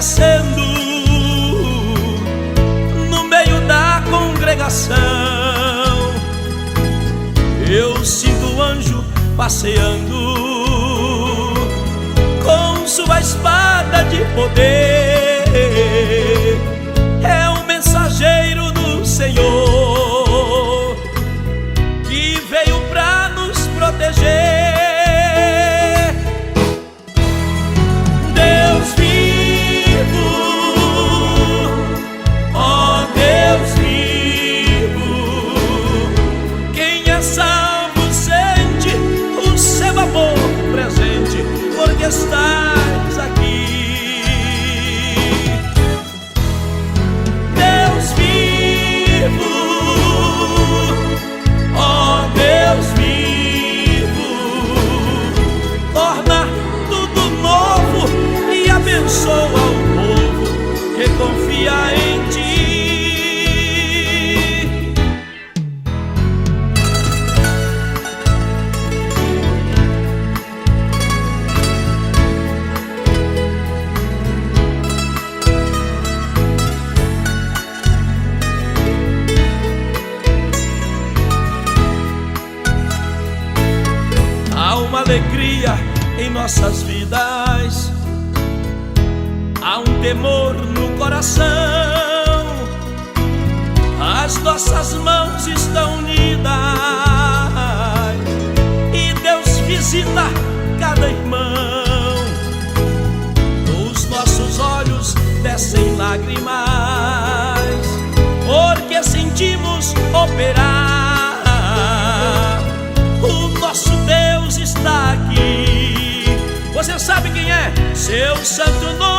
descendo no meio da congregação. Eu sinto o anjo passeando com sua espada de poder. É o mensageiro do Senhor que veio pra nos proteger. Deus vivo, ó Deus vivo, quem é salvo sente o seu amor presente, porque estás aqui. Deus vivo, ó Deus vivo, torna tudo novo e abençoa o povo que confia em ti. Há uma alegria em nossas vidas, há um temor no coração. As nossas mãos estão unidas e Deus visita cada irmão. Nos nossos olhos descem lágrimas, porque sentimos operar. O nosso Deus está aqui. Você sabe quem é? Seu santo nome